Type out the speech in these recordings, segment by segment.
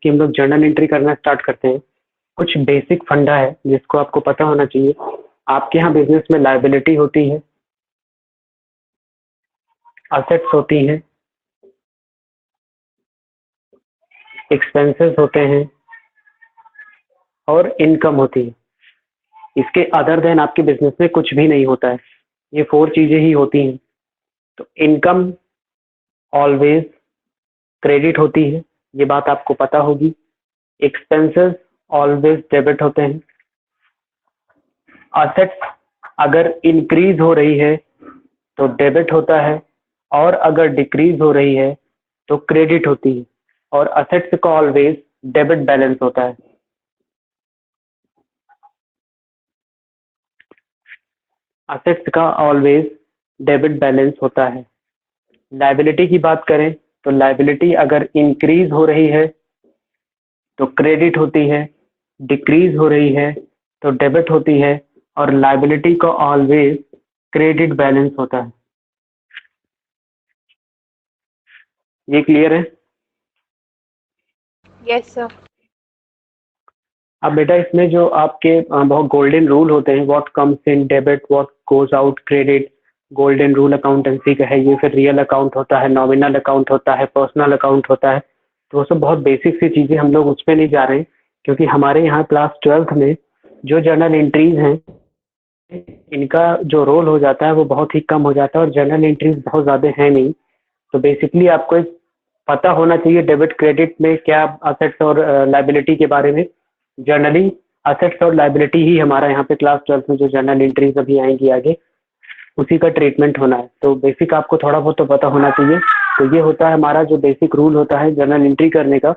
की हम लोग जर्नल एंट्री करना स्टार्ट करते हैं, कुछ बेसिक फंडा है जिसको आपको पता होना चाहिए। आपके यहाँ बिजनेस में लायबिलिटी होती है, असेट्स होती हैं, एक्सपेंसेस होते हैं और इनकम होती है। इसके अदर देन आपके बिजनेस में कुछ भी नहीं होता है, ये 4 चीजें ही होती हैं। तो इनकम ऑलवेज क्रेडिट होती है, ये बात आपको पता होगी। एक्सपेंसेस ऑलवेज डेबिट होते हैं। असेट्स अगर इंक्रीज हो रही है तो डेबिट होता है, और अगर डिक्रीज हो रही है तो क्रेडिट होती है। और असेट्स का ऑलवेज डेबिट बैलेंस होता है। असेट्स का ऑलवेज डेबिट बैलेंस होता है। लायबिलिटी की बात करें तो लायबिलिटी अगर इंक्रीज हो रही है तो क्रेडिट होती है, डिक्रीज हो रही है तो डेबिट होती है, और लायबिलिटी का ऑलवेज क्रेडिट बैलेंस होता है। ये क्लियर है? Yes sir. अब बेटा इसमें जो आपके बहुत गोल्डन रूल होते हैं, what comes in debit, what goes out credit, golden rule accountancy का है ये। फिर रियल अकाउंट होता है, नॉमिनल अकाउंट होता है, पर्सनल अकाउंट होता है। तो वो सब बहुत बेसिक सी चीजें, हम लोग उस पर नहीं जा रहे हैं, क्योंकि हमारे यहाँ क्लास 12th में जो जर्नल एंट्रीज हैं इनका जो रोल हो जाता है वो बहुत ही कम हो जाता है, और जर्नल एंट्रीज बहुत ज्यादा है नहीं। तो बेसिकली आपको एक पता होना चाहिए डेबिट क्रेडिट में क्या असेट्स और लायबिलिटी के बारे में। जर्नली असेट्स और लायबिलिटी ही हमारा यहाँ पे क्लास 12th में जो जर्नल एंट्रीज अभी आएंगी आगे, उसी का ट्रीटमेंट होना है। तो बेसिक आपको थोड़ा बहुत तो पता होना चाहिए। तो ये होता है हमारा जो बेसिक रूल होता है जर्नल एंट्री करने का।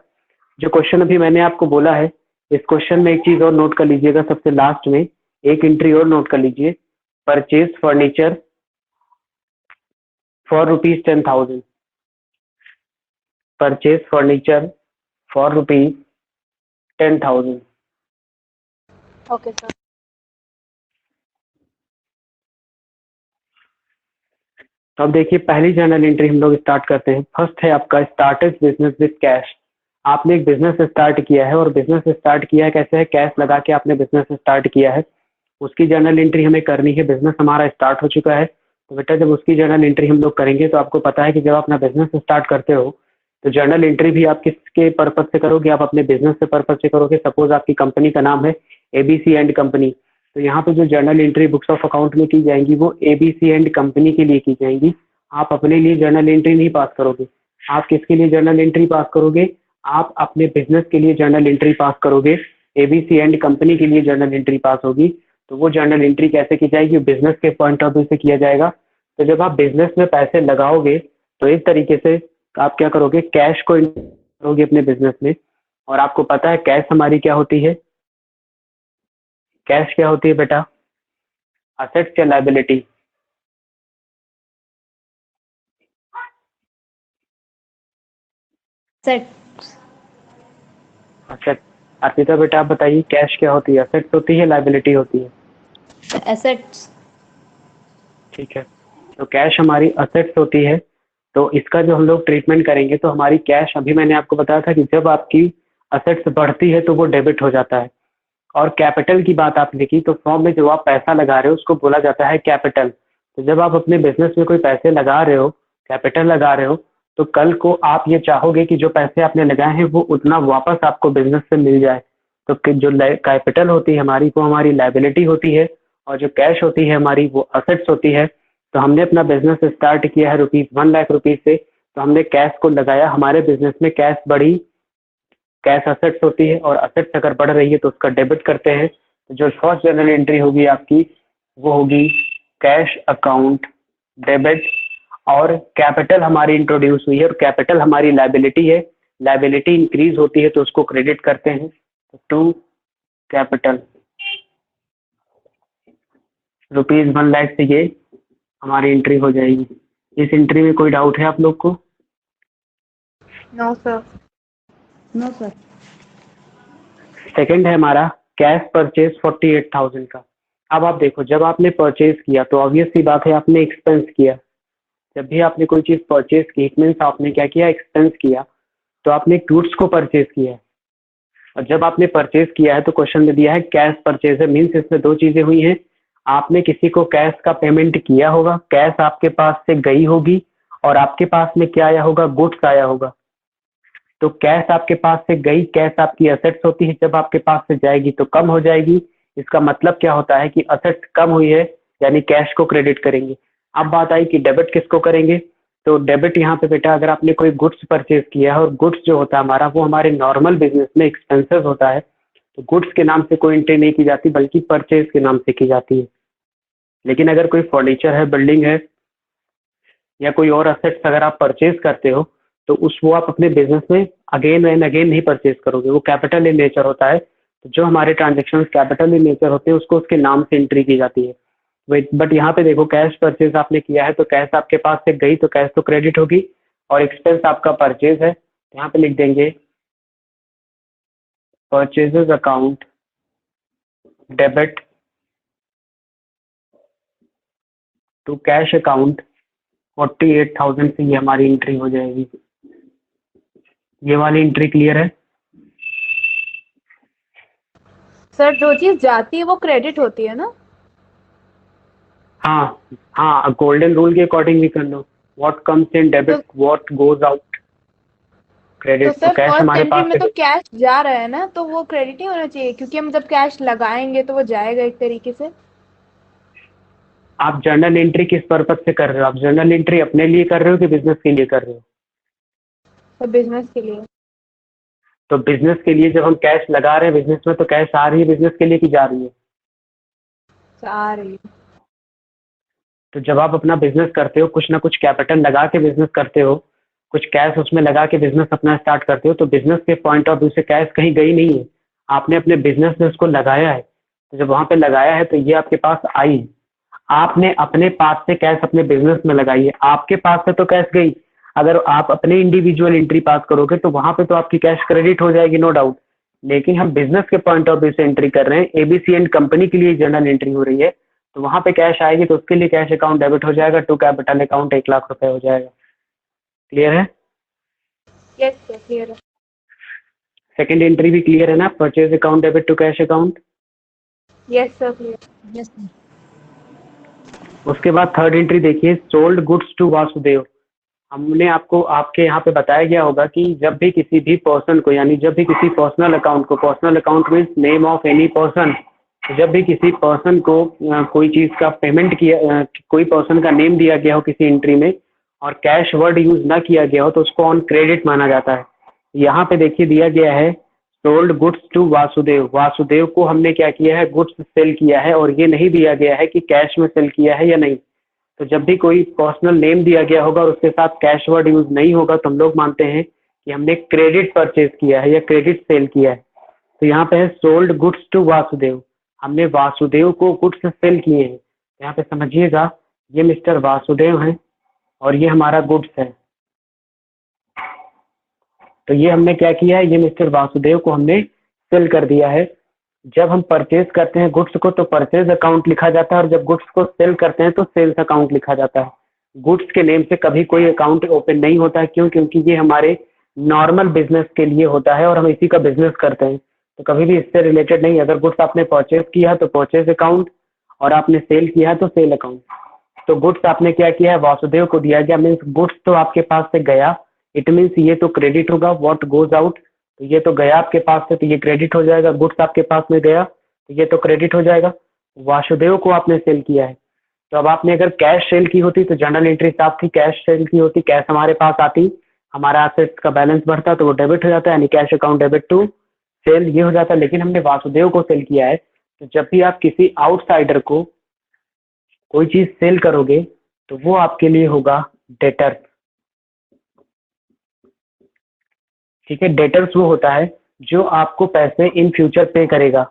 जो क्वेश्चन अभी मैंने आपको बोला है, इस क्वेश्चन में एक चीज और नोट कर लीजिएगा, सबसे लास्ट में एक एंट्री और नोट कर लीजिए। Purchase furniture for ₹10,000। Purchase furniture for ₹10,000। Okay sir. तो अब देखिए पहली जर्नल एंट्री हम लोग स्टार्ट करते हैं। फर्स्ट है आपका स्टार्टेड बिजनेस विद कैश। आपने एक बिजनेस स्टार्ट किया है, और बिजनेस स्टार्ट किया है कैसे है, कैश लगा के आपने बिजनेस स्टार्ट किया है, उसकी जर्नल एंट्री हमें करनी है। बिजनेस हमारा स्टार्ट हो चुका है, तो बेटा जब उसकी जर्नल एंट्री हम लोग करेंगे तो आपको पता है कि जब आप अपना बिजनेस स्टार्ट करते हो तो जर्नल एंट्री भी आप किसके पर्पज से करोगे, आप अपने बिजनेस से पर्पज से करोगे। सपोज आपकी कंपनी का नाम है एबीसी एंड कंपनी, तो यहाँ पे जो journal entry books of account में की जाएंगी वो एबीसी एंड कंपनी के लिए की जाएंगी। आप अपने लिए जर्नल एंट्री नहीं पास करोगे। आप किसके लिए जर्नल एंट्री पास करोगे? आप अपने बिजनेस के लिए जर्नल एंट्री पास करोगे। एबीसी एंड कंपनी के लिए जर्नल एंट्री पास होगी। तो वो जर्नल एंट्री कैसे की जाएगी? बिजनेस के पॉइंट ऑफ व्यू से किया जाएगा। तो जब आप बिजनेस में पैसे लगाओगे तो इस तरीके से आप क्या करोगे, कैश को करोगे अपने बिजनेस में। और आपको पता है कैश हमारी क्या होती है? कैश क्या होती है बेटा? असेट्स या लायबिलिटी? सेट। असेट। अर्पिता बेटा आप बताइए कैश क्या होती है? असेट्स होती है, लायबिलिटी होती है? एसेट्स। ठीक है, तो कैश हमारी असेट्स होती है। तो इसका जो हम लोग ट्रीटमेंट करेंगे तो हमारी कैश, अभी मैंने आपको बताया था कि जब आपकी असेट्स बढ़ती है तो वो डेबिट हो जाता है। और कैपिटल की बात आपने की, तो फॉर्म में जो आप पैसा लगा रहे हो उसको बोला जाता है कैपिटल। तो जब आप अपने बिजनेस में कोई पैसे लगा रहे हो, कैपिटल लगा रहे हो, तो कल को आप ये चाहोगे कि जो पैसे आपने लगाए हैं वो उतना वापस आपको बिजनेस से मिल जाए। तो जो कैपिटल होती है हमारी वो हमारी लायबिलिटी होती है, और जो कैश होती है हमारी वो असेट्स होती है। तो हमने अपना बिजनेस स्टार्ट किया है ₹1,00,000 से, तो हमने कैश को लगाया, हमारे बिजनेस में कैश बढ़ी, कैश असेट्स होती है, और असेट्स अगर बढ़ रही है तो उसका डेबिट करते हैं। तो जो फर्स्ट जर्नल एंट्री होगी आपकी वो होगी कैश अकाउंट डेबिट। और कैपिटल हमारी इंट्रोड्यूस हुई है, और कैपिटल हमारी लायबिलिटी है। लायबिलिटी इंक्रीज होती है तो उसको क्रेडिट करते हैं, टू कैपिटल। ₹1,00,000 से ये हमारी एंट्री हो जाएगी। इस एंट्री में कोई डाउट है आप लोग को? No sir. No sir. Second है हमारा कैश परचेज 48,000 का। अब आप देखो, जब आपने परचेज किया तो ऑब्वियस सी बात है आपने एक्सपेंस किया। जब भी आपने कोई चीज परचेज की, इट मीन्स आपने क्या किया? एक्सपेंस किया। तो आपने गुड्स को परचेज किया, और जब आपने परचेज किया है तो क्वेश्चन में दिया है कैश परचेज है, मीन्स इसमें दो चीजें हुई हैं। आपने किसी को कैश का पेमेंट किया होगा, कैश आपके पास से गई होगी, और आपके पास में क्या आया होगा, गुड्स आया होगा। तो कैश आपके पास से गई, कैश आपकी असेट्स होती है, जब आपके पास से जाएगी तो कम हो जाएगी। इसका मतलब क्या होता है कि असेट्स कम हुई है, यानी कैश को क्रेडिट करेंगे। अब बात आई कि डेबिट किसको करेंगे। तो डेबिट यहाँ पे बेटा, अगर आपने कोई गुड्स परचेज किया है और गुड्स जो होता है हमारा वो हमारे नॉर्मल बिजनेस में एक्सपेंसेस होता है, तो गुड्स के नाम से कोई एंट्री नहीं की जाती बल्कि परचेज के नाम से की जाती है। लेकिन अगर कोई फर्नीचर है, बिल्डिंग है, या कोई और असेट्स अगर आप परचेज करते हो तो वो आप अपने बिजनेस में अगेन एंड अगेन नहीं परचेज करोगे, वो कैपिटल इन नेचर होता है। तो जो हमारे ट्रांजेक्शन कैपिटल इन नेचर होते हैं उसको उसके नाम से एंट्री की जाती है। बट यहाँ पे देखो, कैश परचेज आपने किया है तो कैश आपके पास से गई तो कैश तो क्रेडिट होगी, और एक्सपेंस आपका परचेज है, यहाँ पे लिख देंगे purchases account debit to cash account 48,000 से ये हमारी एंट्री हो जाएगी। ये वाली एंट्री क्लियर है? सर जो चीज जाती है वो क्रेडिट होती है ना? हाँ हाँ, गोल्डन रूल के अकॉर्डिंग भी कर लो। What comes in debit, what goes out तो क्रेडिट। तो सर कैश फर्स्ट हमारे एंट्री पास में से, तो कैश जा रहा है ना, तो वो क्रेडिट ही होना चाहिए, क्योंकि हम जब कैश लगाएंगे तो वो जाएगा एक तरीके से। आप जर्नल एंट्री किस पर्पज से कर रहे हो? आप जर्नल एंट्री अपने लिए कर रहे हो कि बिजनेस के लिए कर रहे हो? तो बिजनेस के लिए। तो बिजनेस के लिए जब हम कैश लगा रहे हैं बिजनेस में, तो कैश आ रही है बिजनेस के लिए कि जा रही है? आ रही है। तो जब आप अपना बिजनेस करते हो, कुछ ना कुछ कैपिटल लगा के बिजनेस करते हो, कुछ कैश उसमें लगा के बिजनेस अपना स्टार्ट करते हो, तो बिजनेस के पॉइंट ऑफ व्यू से कैश कहीं गई नहीं है, आपने अपने बिजनेस में उसको लगाया है। तो जब वहां पे लगाया है तो ये आपके पास आई, आपने अपने पास से कैश अपने बिजनेस में लगाई है, आपके पास से तो कैश गई। अगर आप अपने इंडिविजुअल एंट्री पास करोगे तो वहां पे तो आपकी कैश क्रेडिट हो जाएगी, नो डाउट। लेकिन हम बिजनेस के पॉइंट ऑफ व्यू से एंट्री कर रहे हैं, एबीसी एंड कंपनी के लिए जर्नल एंट्री हो रही है, तो वहां पे कैश आएगी तो उसके लिए कैश अकाउंट डेबिट हो जाएगा, टू कैपिटल अकाउंट 1,00,000 रुपए हो जाएगा। क्लियर है? यस सर, क्लियर है। सेकंड एंट्री भी क्लियर है ना, purchase account debit to cash account? Yes sir, clear. Yes sir. उसके बाद थर्ड एंट्री देखिए, सोल्ड गुड्स टू वासुदेव। हमने आपको आपके यहाँ पे बताया गया होगा कि जब भी किसी भी पर्सन को, यानी जब भी किसी पर्सनल अकाउंट को, personal account means name of any person, जब भी किसी पर्सन को कोई चीज का पेमेंट किया, कोई पर्सन का नेम दिया गया हो किसी एंट्री में और कैश वर्ड यूज ना किया गया हो तो उसको ऑन क्रेडिट माना जाता है। यहाँ पे देखिए दिया गया है sold goods to Vasudev. Vasudev को हमने क्या किया है, गुड्स सेल किया है, और ये नहीं दिया गया है कि कैश में सेल किया है या नहीं। तो जब भी कोई पर्सनल नेम दिया गया होगा और उसके साथ कैश वर्ड यूज नहीं होगा तो हम लोग मानते हैं कि हमने क्रेडिट परचेज किया है या क्रेडिट सेल किया है। तो यहाँ पे है सोल्ड गुड्स टू वासुदेव, हमने वासुदेव को गुड्स सेल किए हैं। यहाँ पे समझिएगा, ये मिस्टर वासुदेव हैं और ये हमारा गुड्स है। तो ये हमने क्या किया है, ये मिस्टर वासुदेव को हमने सेल कर दिया है। जब हम परचेज करते हैं गुड्स को तो परचेज अकाउंट लिखा जाता है, और जब गुड्स को सेल करते हैं तो सेल्स अकाउंट लिखा जाता है। गुड्स के नेम से कभी कोई अकाउंट ओपन नहीं होता है, क्यों? क्योंकि ये हमारे नॉर्मल बिजनेस के लिए होता है और हम इसी का बिजनेस करते हैं, तो कभी भी इससे रिलेटेड नहीं। अगर गुड्स आपने परचेज किया है तो परचेज अकाउंट, और आपने सेल किया है तो सेल अकाउंट। तो गुड्स आपने क्या किया है, वासुदेव को दिया गया, मीन्स गुड्स तो आपके पास से गया, इट मीन्स ये तो क्रेडिट होगा। व्हाट गोज आउट, तो ये तो गया आपके पास से तो ये क्रेडिट हो जाएगा। गुड्स आपके पास में गया तो ये तो क्रेडिट हो जाएगा। वासुदेव को आपने सेल किया है, तो अब आपने अगर कैश सेल की होती तो जर्नल एंट्री साफ थी, कैश सेल की होती, कैश हमारे पास आती, हमारा एसेट्स का बैलेंस बढ़ता तो वो डेबिट हो जाता है, यानी cash account debit to sale, ये हो जाता है। लेकिन हमने वासुदेव को सेल किया है, तो जब भी आप किसी आउटसाइडर को कोई चीज सेल करोगे तो वो आपके लिए होगा डेटर। ठीक है, डेटर्स वो होता है जो आपको पैसे इन फ्यूचर पे करेगा।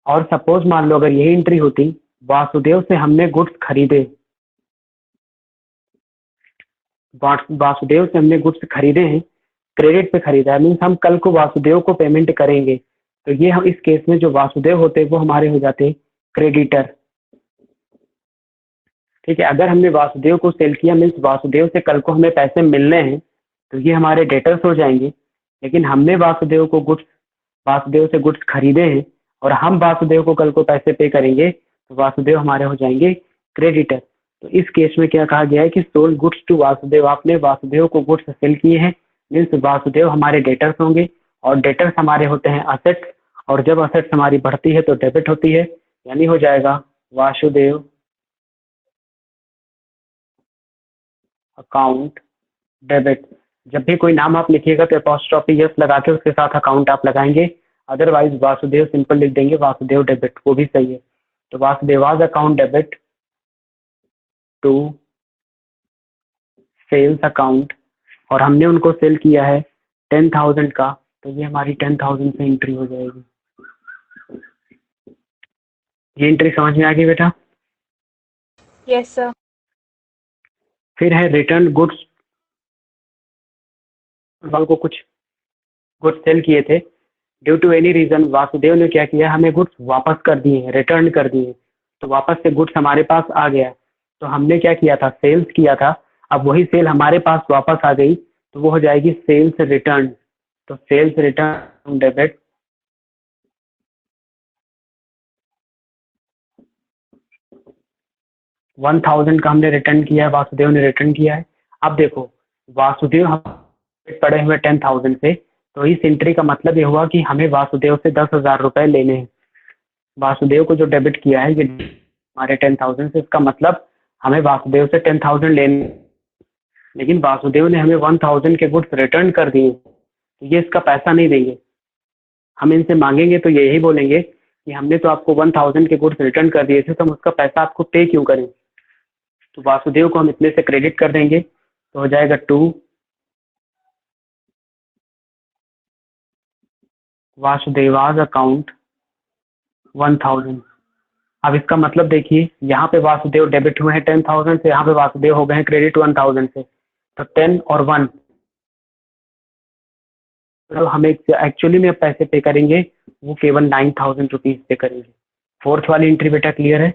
और सपोज मान लो अगर यही एंट्री होती, वासुदेव से हमने गुड्स खरीदे, वासुदेव से हमने गुड्स खरीदे हैं, क्रेडिट पे खरीदा है, मीन्स हम कल को वासुदेव को पेमेंट करेंगे, तो ये हम इस केस में जो वासुदेव होते वो हमारे हो जाते क्रेडिटर। ठीक है, अगर हमने वासुदेव को सेल किया मीन्स वासुदेव से कल को हमें पैसे मिलने हैं, तो ये हमारे डेटर्स हो जाएंगे। लेकिन हमने वासुदेव को गुड्स वासुदेव से गुड्स खरीदे हैं और हम वासुदेव को कल को पैसे पे करेंगे तो वासुदेव हमारे हो जाएंगे क्रेडिटर। तो इस केस में क्या कहा गया है कि सोल्ड गुड्स टू वासुदेव, आपने वासुदेव को गुड्स सेल किए हैं, मीन्स वासुदेव हमारे डेटर्स होंगे और डेटर्स हमारे होते हैं असेट्स, और जब असेट्स हमारी बढ़ती है तो डेबिट होती है, यानी हो जाएगा वासुदेव अकाउंट डेबिट। जब भी कोई नाम आप लिखिएगा तो अपॉस्ट्रोफी यस लगा के उसके साथ अकाउंट आप लगाएंगे, अदरवाइज वासुदेव सिंपल लिख देंगे, वासुदेव डेबिट, वो भी सही है। तो Vasudeva's account debit to sales account, और हमने उनको सेल किया है 10,000 का, तो ये हमारी 10,000 से एंट्री हो जाएगी। ये एंट्री समझ में आ गई बेटा? Yes sir. फिर है रिटर्न गुड्स, को कुछ गुड्स सेल किए थे, due to any reason Vasudev ने क्या किया, हमें गुड्स वापस कर दिए हैं, रिटर्न कर दिए, तो वापस से गुड्स हमारे पास आ गया। तो हमने क्या किया था, सेल्स किया था, अब वही सेल हमारे पास वापस आ गई, तो वो हो जाएगी सेल्स रिटर्न। तो सेल्स रिटर्न डेबिट $1,000 का हमने रिटर्न किया है, वासुदेव ने रिटर्न किया है। अब देखो वासुदेव हम पड़े हुए 10,000 से, तो इस एंट्री का मतलब ये हुआ कि हमें वासुदेव से 10,000 रुपए लेने हैं। वासुदेव को जो डेबिट किया है ये हमारे 10,000 से, इसका मतलब हमें वासुदेव से 10,000 लेने, लेकिन वासुदेव ने हमें 1,000 के गुड्स रिटर्न कर दिए, तो ये इसका पैसा नहीं देंगे। हम इनसे मांगेंगे तो ये यही बोलेंगे कि हमने तो आपको 1,000 के गुड्स रिटर्न कर दिए थे, तो हम उसका पैसा आपको पे क्यों करें। तो वासुदेव को हम इतने से क्रेडिट कर देंगे, तो हो जाएगा 2 वासुदेवाज अकाउंट 1,000। अब इसका मतलब देखिए, यहाँ पे वासुदेव डेबिट हुए हैं 10,000 से, यहाँ पे वासुदेव हो गए हैं क्रेडिट 1,000 से, तो 10 और 1, तो हमें एक्चुअली में पैसे पे करेंगे वो केवल 9,000 रुपीज पे करेंगे। फोर्थ वाली एंट्री बेटा क्लियर है?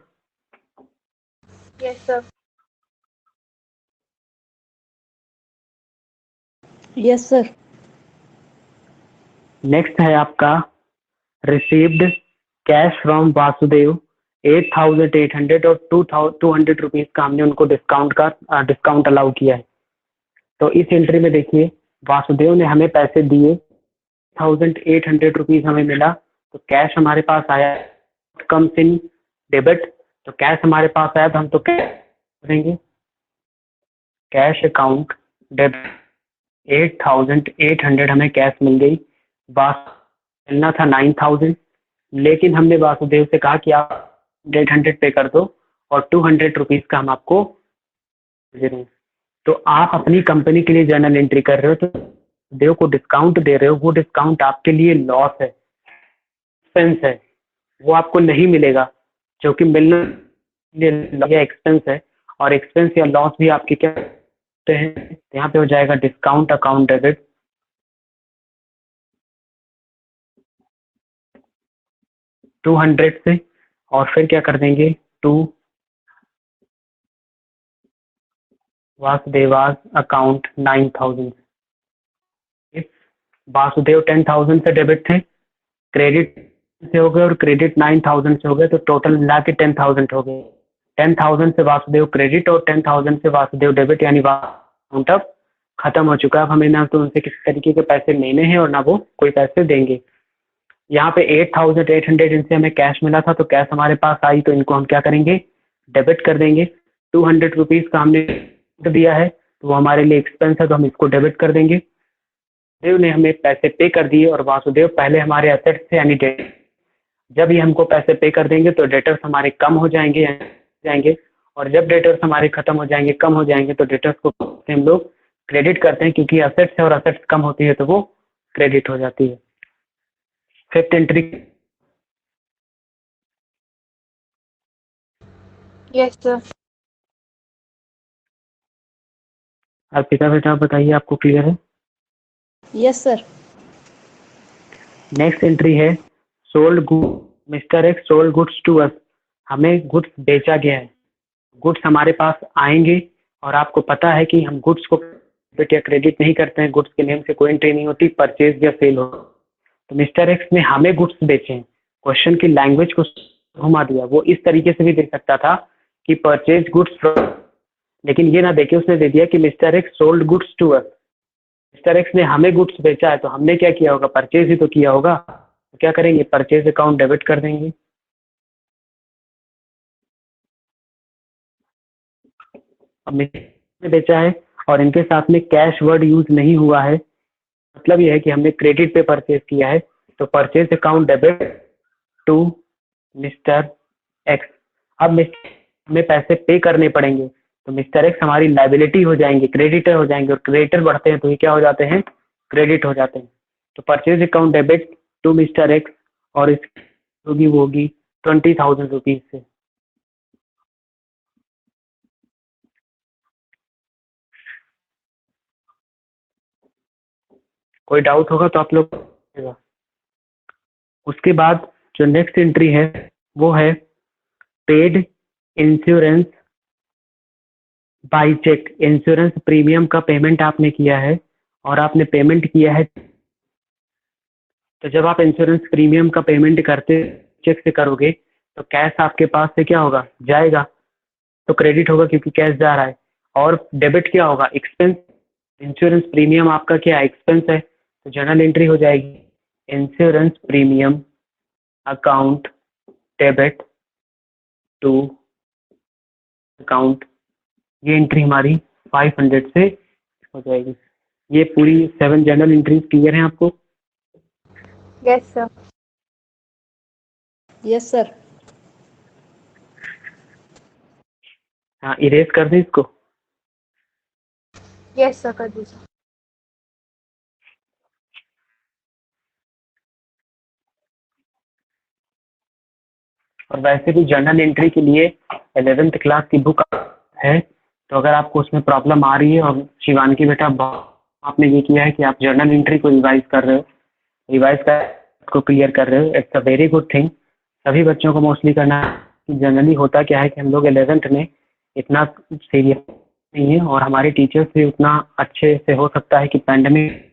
Yes sir. Yes sir. Next है आपका रिसीव्ड कैश फ्रॉम वासुदेव 8,800 और 200 रुपीज का हमने उनको डिस्काउंट अलाउ किया है। तो इस एंट्री में देखिए वासुदेव ने हमें पैसे दिए, 1,800 रुपीज हमें मिला, तो कैश हमारे पास आया, कम्स इन डेबिट, तो कैश हमारे पास आया तो हम तो कैश करेंगे, कैश अकाउंट डेबिट 8,800 हमें कैश मिल गई, मिलना था 9,000, लेकिन हमने वासुदेव से कहा कि आप 800 पे कर दो और 200 रुपीज का हम आपको दे रहे हैं। तो आप अपनी कंपनी के लिए जर्नल एंट्री कर रहे हो, तो देव को डिस्काउंट दे रहे हो, वो डिस्काउंट आपके लिए लॉस है, एक्सपेंस है, वो आपको नहीं मिलेगा, जो कि मिलना या एक्सपेंस है, और एक्सपेंस या लॉस भी आपके क्या होते हैं, यहाँ पे हो जाएगा डिस्काउंट अकाउंट डेबिट 200 से, और फिर क्या कर देंगे 2 वासुदेवास अकाउंट 9,000। वासुदेव 10,000 से डेबिट थे, क्रेडिट से हो गए और क्रेडिट 9,000 से हो गए, तो टोटल मिला के 10,000 हो गए। 10,000 से वासुदेव क्रेडिट और 10,000 से वासुदेव डेबिट, यानी अकाउंट अब खत्म हो चुका है। अब हमें ना तो उनसे किसी तरीके के पैसे लेने हैं और ना वो कोई पैसे देंगे। यहाँ पे 8,800 इनसे हमें कैश मिला था, तो कैश हमारे पास आई, तो इनको हम क्या करेंगे, डेबिट कर देंगे। 200 रुपीज का हमने दिया है, तो वो हमारे लिए एक्सपेंस है, तो हम इसको डेबिट कर देंगे। देव ने हमें पैसे पे कर दिए, और वासुदेव पहले हमारे एसेट्स थे यानी डेट, जब ये हमको पैसे पे कर देंगे तो डेटर्स हमारे कम हो जाएंगे, और जब डेटर्स हमारे खत्म हो जाएंगे, कम हो जाएंगे, तो डेटर्स को हम लोग क्रेडिट करते हैं, क्योंकि असेट्स है और असेट्स कम होती है तो वो क्रेडिट हो जाती है। Fifth entry, yes sir. Arpita बेटा बताइए, आपको क्लियर है? Yes sir. नेक्स्ट एंट्री है sold good, mister X sold goods to us, हमें गुड्स बेचा गया है, गुड्स हमारे पास आएंगे, और आपको पता है कि हम गुड्स को डेबिट या क्रेडिट नहीं करते हैं, गुड्स के नेम से कोई एंट्री नहीं होती, परचेज या सेल हो, तो मिस्टर एक्स ने हमें गुड्स बेचे हैं, क्वेश्चन की लैंग्वेज को घुमा दिया। वो इस तरीके से भी दे सकता था कि परचेज गुड्स फ्रॉम, लेकिन ये ना देके उसने दे दिया कि mister X sold goods to us. Mister X ने हमें गुड्स बेचा है तो हमने क्या किया होगा, परचेज ही तो किया होगा। तो क्या करेंगे, परचेज अकाउंट डेबिट कर देंगे। अब मिस्टर ने बेचा है और इनके साथ में कैश वर्ड यूज नहीं हुआ है, मतलब यह है कि हमने क्रेडिट पे परचेज किया है, तो purchase account debit to mister X. अब हमें पैसे पे करने पड़ेंगे, तो मिस्टर एक्स हमारी लाइबिलिटी हो जाएंगे, क्रेडिटर हो जाएंगे, और क्रेडिटर बढ़ते हैं तो ये क्या हो जाते हैं, क्रेडिट हो जाते हैं। तो purchase account debit to mister X, और इसकी होगी वो होगी 20,000 रुपीज से। कोई डाउट होगा तो आप लोग। उसके बाद जो नेक्स्ट एंट्री है वो है paid insurance by cheque. Insurance premium का पेमेंट आपने किया है और आपने पेमेंट किया है, तो जब आप इंश्योरेंस प्रीमियम का पेमेंट करते चेक से करोगे तो कैश आपके पास से क्या होगा, जाएगा, तो क्रेडिट होगा क्योंकि कैश जा रहा है। और डेबिट क्या होगा, एक्सपेंस। इंश्योरेंस प्रीमियम आपका क्या है, एक्सपेंस है, तो जर्नल एंट्री हो जाएगी insurance premium account debit to account. ये एंट्री हमारी 500 से हो जाएगी। ये पूरी 7 जर्नल एंट्रीज क्लियर हैं आपको? Yes sir. Yes sir. हाँ, इरेज कर दें इसको। यस सर, कर दीजिए। और वैसे भी जर्नल एंट्री के लिए 11th क्लास की बुक है, तो अगर आपको उसमें प्रॉब्लम आ रही है, और शिवानकी बेटा आपने ये किया है कि आप जर्नल एंट्री को रिवाइज कर रहे हो, रिवाइज कर को क्लियर कर रहे हो, it's a very good thing. सभी बच्चों को मोस्टली करना है। जनरली होता क्या है कि हम लोग 11th में इतना सीरियस नहीं है, और हमारे टीचर्स भी उतना अच्छे से हो सकता है कि पैंडमिक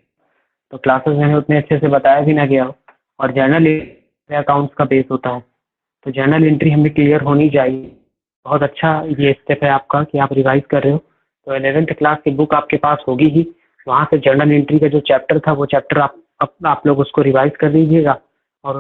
तो क्लासेस में उतने अच्छे से बताया भी ना गया हो, और जर्नल अकाउंट्स का बेस होता है, तो जर्नल एंट्री हमें क्लियर होनी चाहिए। बहुत अच्छा ये स्टेप है आपका कि आप रिवाइज कर रहे हो। तो 11th क्लास की बुक आपके पास होगी ही, वहाँ से जर्नल एंट्री का जो चैप्टर था वो चैप्टर आप लोग उसको रिवाइज कर लीजिएगा। और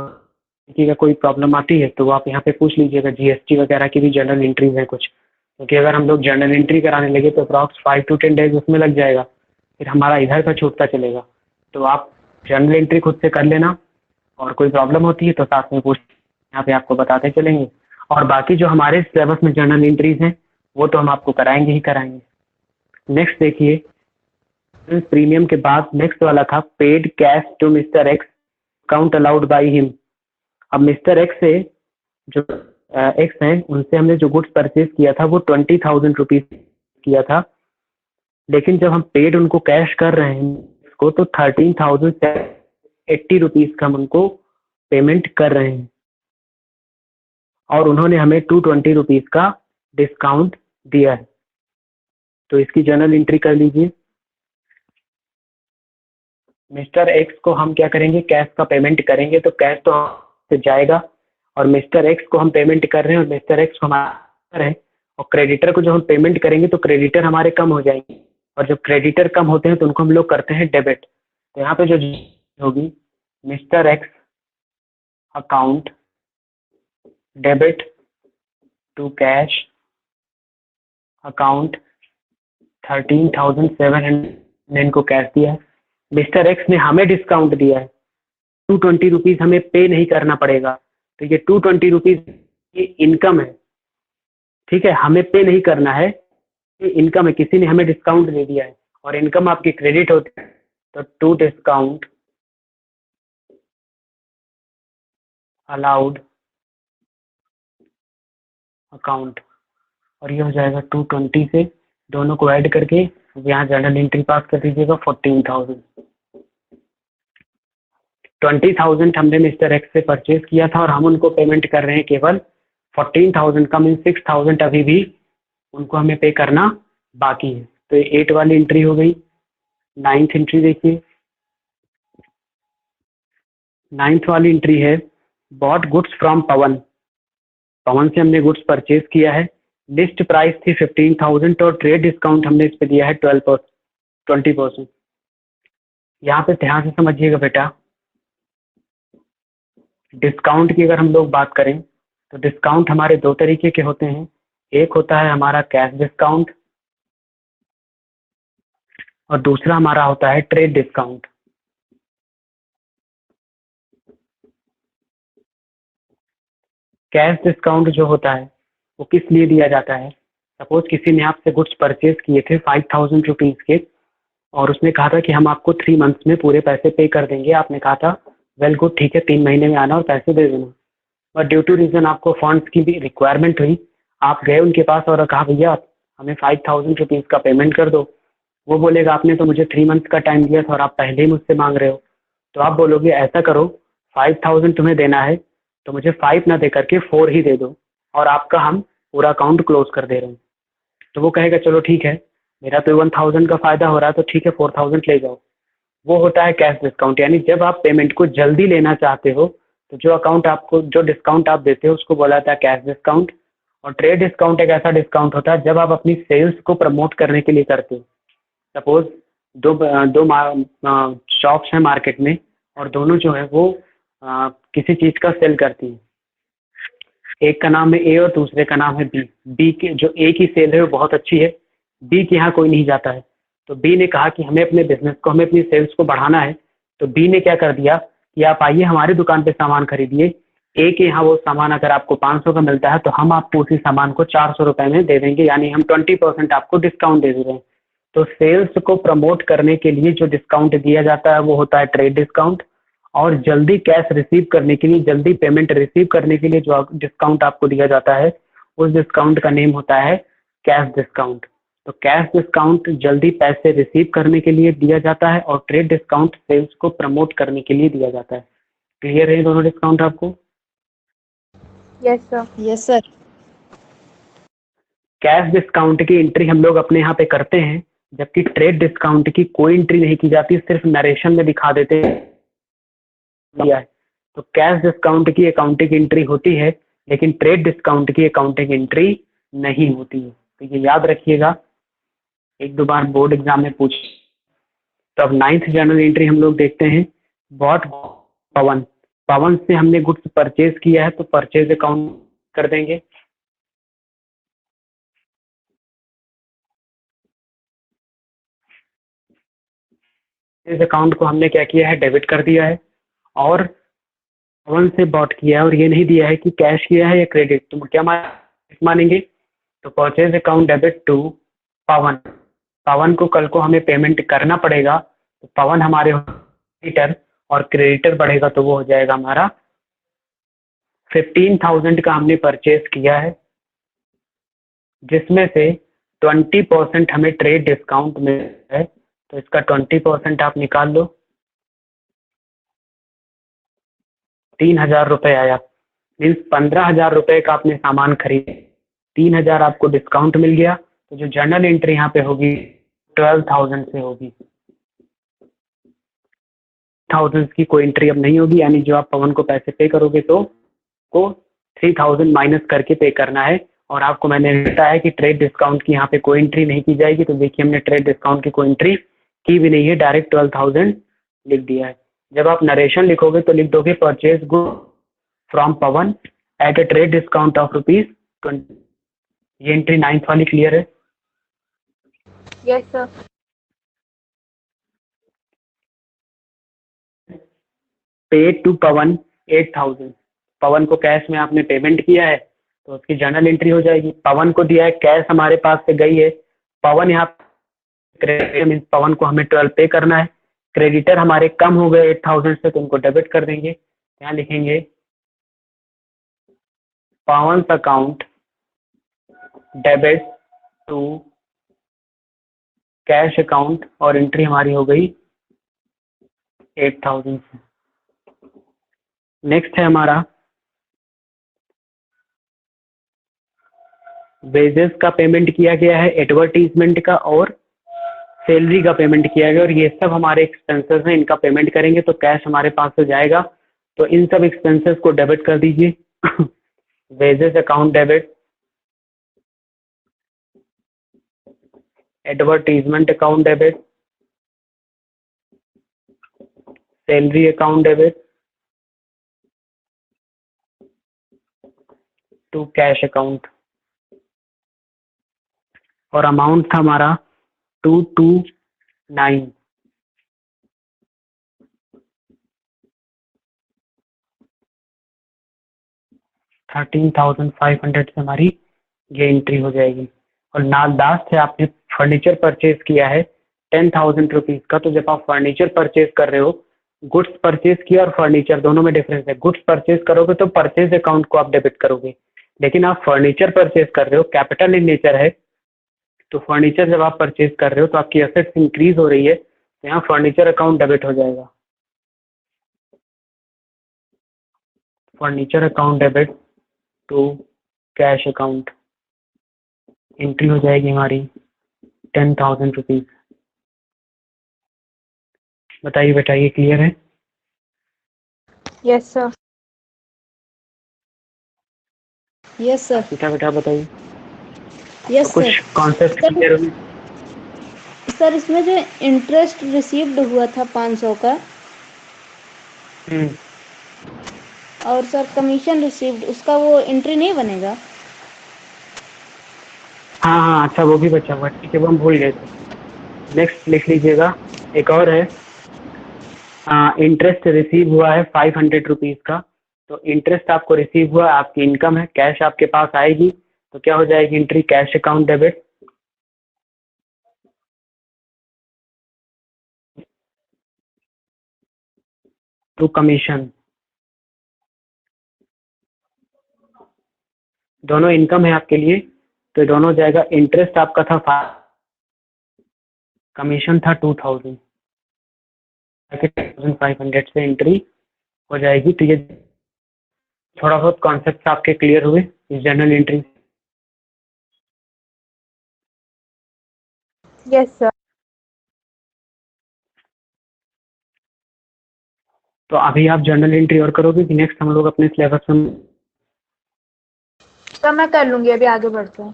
देखिएगा कोई प्रॉब्लम आती है तो आप यहाँ पे पूछ लीजिएगा। जीएसटी वगैरह की भी जर्नल एंट्रीज हैं कुछ, क्योंकि अगर हम लोग जर्नल एंट्री कराने लगे तो अप्रॉक्स 5 to 10 डेज उसमें लग जाएगा, फिर हमारा इधर का छूटता चलेगा। तो आप जर्नल एंट्री खुद से कर लेना, और कोई प्रॉब्लम होती है तो साथ में पूछ, यहाँ पे आपको बताते चलेंगे। और बाकी जो हमारे सिलेबस में जर्नल एंट्रीज हैं वो तो हम आपको कराएंगे ही कराएंगे। नेक्स्ट देखिए, प्रीमियम के बाद नेक्स्ट वाला था paid cash to mister X account allowed by him. अब मिस्टर एक्स से जो एक्स हैं उनसे हमने जो गुड्स परचेज किया था वो 20,000 रुपीज किया था, लेकिन जब हम पेड उनको कैश कर रहे हैं उसको तो 13,080 रुपीज का हम उनको पेमेंट कर रहे हैं, और उन्होंने हमें 220 रुपीज का डिस्काउंट दिया है। तो इसकी जर्नल एंट्री कर लीजिए। मिस्टर एक्स को हम क्या करेंगे, कैश का पेमेंट करेंगे, तो कैश तो से जाएगा, और मिस्टर एक्स को हम पेमेंट कर रहे हैं, और मिस्टर एक्स को हमारा है, और क्रेडिटर को जब हम पेमेंट करेंगे तो क्रेडिटर हमारे कम हो जाएंगे, और जब क्रेडिटर कम होते हैं तो उनको हम लोग करते हैं डेबिट। तो यहाँ पे जो होगी mister X account debit to cash account 13,700 इनको कैश दिया है। मिस्टर एक्स ने हमें डिस्काउंट दिया है, 220 रुपीज हमें पे नहीं करना पड़ेगा, तो ये 220 रुपीज ये इनकम है, ठीक है, हमें पे नहीं करना है, ये इनकम है, किसी ने हमें डिस्काउंट दे दिया है, और इनकम आपकी क्रेडिट होती है, तो टू डिस्काउंट अलाउड अकाउंट, और ये हो जाएगा 220 से दोनों को ऐड करके यहाँ जर्नल एंट्री पास कर दीजिएगा 14,000। 20,000 हमने मिस्टर एक्स से परचेज किया था, और हम उनको पेमेंट कर रहे हैं केवल 14,000 का, मीन 6,000 अभी भी उनको हमें पे करना बाकी है। तो ये 8 वाली एंट्री हो गई। 9th एंट्री देखिए, 9th वाली एंट्री है बॉट गुड्स फ्रॉम पवन। पवन से हमने गुड्स परचेज किया है, लिस्ट प्राइस थी 15,000 और ट्रेड डिस्काउंट हमने इस पे दिया है 20%। यहाँ पे ध्यान से समझिएगा बेटा, डिस्काउंट की अगर हम लोग बात करें तो डिस्काउंट हमारे दो तरीके के होते हैं। एक होता है हमारा कैश डिस्काउंट और दूसरा हमारा होता है ट्रेड डिस्काउंट। कैश डिस्काउंट जो होता है वो किस लिए दिया जाता है? सपोज किसी ने आपसे गुड्स परचेज किए थे 5,000 रुपीज़ के और उसने कहा था कि हम आपको 3 मंथ्स में पूरे पैसे पे कर देंगे। आपने कहा था वेल गुड, ठीक है, 3 महीने में आना और पैसे दे देना। बट ड्यू टू रीज़न आपको फंड्स की भी रिक्वायरमेंट हुई, आप गए उनके पास और कहा भैया हमें 5,000 रुपीज़ का पेमेंट कर दो। वो बोलेगा आपने तो मुझे 3 मंथ्स का टाइम दिया था और आप पहले ही मुझसे मांग रहे हो। तो आप बोलोगे ऐसा करो, 5,000 तुम्हें देना है तो मुझे 5 ना दे करके 4 ही दे दो और आपका हम पूरा अकाउंट क्लोज कर दे रहे हैं। तो वो कहेगा चलो ठीक है, मेरा तो 1,000 का फ़ायदा हो रहा है तो ठीक है 4,000 ले जाओ। वो होता है कैश डिस्काउंट। यानी जब आप पेमेंट को जल्दी लेना चाहते हो तो जो डिस्काउंट आप देते हो उसको बोला जाता है कैश डिस्काउंट। और ट्रेड डिस्काउंट एक ऐसा डिस्काउंट होता है जब आप अपनी सेल्स को प्रमोट करने के लिए करते हो। सपोज दो शॉप्स हैं मार्केट में और दोनों जो है वो किसी चीज़ का सेल करती हैं। एक का नाम है ए और दूसरे का नाम है बी। बी के जो ए की सेल है वो बहुत अच्छी है, बी के यहाँ कोई नहीं जाता है। तो बी ने कहा कि हमें अपने बिजनेस को, हमें अपनी सेल्स को बढ़ाना है। तो बी ने क्या कर दिया कि आप आइए हमारी दुकान पे सामान खरीदिए। ए के यहाँ वो सामान अगर आपको 500 का मिलता है तो हम आपको उसी सामान को 400 रुपये में दे देंगे, यानी हम 20% आपको डिस्काउंट दे रहे हैं। तो सेल्स को प्रमोट करने के लिए जो डिस्काउंट दिया जाता है वो होता है ट्रेड डिस्काउंट। और जल्दी कैश रिसीव करने के लिए, जल्दी पेमेंट रिसीव करने के लिए जो डिस्काउंट आपको दिया जाता है उस डिस्काउंट का नेम होता है कैश डिस्काउंट। तो कैश डिस्काउंट जल्दी पैसे रिसीव करने के लिए दिया जाता है और ट्रेड डिस्काउंट सेल्स को प्रमोट करने के लिए दिया जाता है। क्लियर है दोनों डिस्काउंट आपको? Yes sir. Yes sir. Cash discount की एंट्री हम लोग अपने यहाँ पे करते हैं, जबकि ट्रेड डिस्काउंट की कोई एंट्री नहीं की जाती, सिर्फ नरेशन में दिखा देते हैं दिया है। तो कैश डिस्काउंट की अकाउंटिंग एंट्री होती है लेकिन ट्रेड डिस्काउंट की अकाउंटिंग एंट्री नहीं होती है। तो ये याद रखिएगा, एक दो बार बोर्ड एग्जाम में पूछ। तो अब 9th जर्नल एंट्री हम लोग देखते हैं। बॉट पवन, पवन से हमने गुड्स परचेज किया है तो परचेज अकाउंट कर देंगे। इस अकाउंट को हमने क्या किया है, डेबिट कर दिया है। और पवन से बॉट किया है और ये नहीं दिया है कि कैश किया है या क्रेडिट, तो क्या मानेंगे? तो परचेज अकाउंट डेबिट टू पवन। पवन को कल को हमें पेमेंट करना पड़ेगा, तो पवन हमारे क्रेडिटर और क्रेडिटर बढ़ेगा तो वो हो जाएगा हमारा 15,000 का हमने परचेज किया है, जिसमें से 20% हमें ट्रेड डिस्काउंट में है। तो इसका 20% आप निकाल लो, 3,000 रुपये आया। मीन्स 15,000 रुपये का आपने सामान खरीदा, 3,000 आपको डिस्काउंट मिल गया। तो जो जर्नल एंट्री यहाँ पे होगी 12,000 से होगी। 1000 की कोई एंट्री अब नहीं होगी, यानी जो आप पवन को पैसे पे करोगे तो को 3,000 माइनस करके पे करना है। और आपको मैंने बताया कि ट्रेड डिस्काउंट की यहाँ पे कोई एंट्री नहीं की जाएगी। तो देखिए हमने ट्रेड डिस्काउंट की कोई एंट्री की भी नहीं है, डायरेक्ट 12,000 लिख दिया है। जब आप नरेशन लिखोगे तो लिख दोगे purchase good from Pawan at a trade discount of ₹20। ये एंट्री 9th वाली क्लियर है? Yes sir. पे टू पवन 8,000। पवन को कैश में आपने पेमेंट किया है तो उसकी जर्नल एंट्री हो जाएगी। पवन को दिया है, कैश हमारे पास से गई है, पवन यहाँ क्रेडिट मीन्स पवन को हमें 12 पे करना है। क्रेडिटर हमारे कम हो गए 8,000 से तो उनको डेबिट कर देंगे। यहाँ लिखेंगे Pawan account debit to cash account और एंट्री हमारी हो गई 8,000 से। नेक्स्ट है हमारा वेजेस का पेमेंट किया गया है, एडवर्टीजमेंट का और सैलरी का पेमेंट किया गया और ये सब हमारे एक्सपेंसेस हैं, इनका पेमेंट करेंगे तो कैश हमारे पास से जाएगा तो इन सब एक्सपेंसेस को डेबिट कर दीजिए। Wages account debit, advertisement account debit, salary account debit to cash account, और अमाउंट था हमारा 229। $13,500 से हमारी ये एंट्री हो जाएगी। और लास्ट है, आपने फर्नीचर परचेज किया है 10,000 रुपीज का। तो जब आप फर्नीचर परचेज कर रहे हो, गुड्स परचेज किया और फर्नीचर दोनों में डिफरेंस है। गुड्स परचेज करोगे तो परचेज अकाउंट को आप डेबिट करोगे, लेकिन आप फर्नीचर परचेज कर रहे हो, कैपिटल इन नेचर है, तो फर्नीचर जब आप परचेज कर रहे हो तो आपकी एसेट्स इंक्रीज हो रही है, तो यहाँ फर्नीचर अकाउंट डेबिट हो जाएगा। Furniture account debit to cash account, entry हो जाएगी हमारी 10,000 रुपीज। बताइए बेटा, ये क्लियर है? Yes sir. Yes sir. बेटा बताइए। यस तो कुछ सर। कॉन्सेप्ट सर क्लियर हुए? सर इसमें जो इंटरेस्ट रिसीव्ड हुआ था 500 का, और सर कमीशन रिसीव्ड, उसका वो एंट्री नहीं बनेगा? हाँ, अच्छा वो भी बचा हुआ, ठीक है, वो हम भूल गए थे। नेक्स्ट लिख लीजिएगा। एक और है, इंटरेस्ट रिसीव हुआ है 500 रुपीज का। तो इंटरेस्ट आपको रिसीव हुआ, आपकी इनकम है, कैश आपके पास आएगी, तो क्या हो जाएगी entry? Cash account debit to commission. दोनों इनकम है आपके लिए, तो दोनों हो जाएगा। इंटरेस्ट आपका था 5, कमीशन था 2,000, 500 से एंट्री हो जाएगी। तो ये थोड़ा बहुत कॉन्सेप्ट आपके क्लियर हुए इस जर्नल एंट्री? Yes sir. तो अभी आप जर्नल एंट्री और करोगे कि नेक्स्ट हम लोग अपने सिलेबस में? तो मैं कर लूंगी, अभी आगे बढ़ते हैं।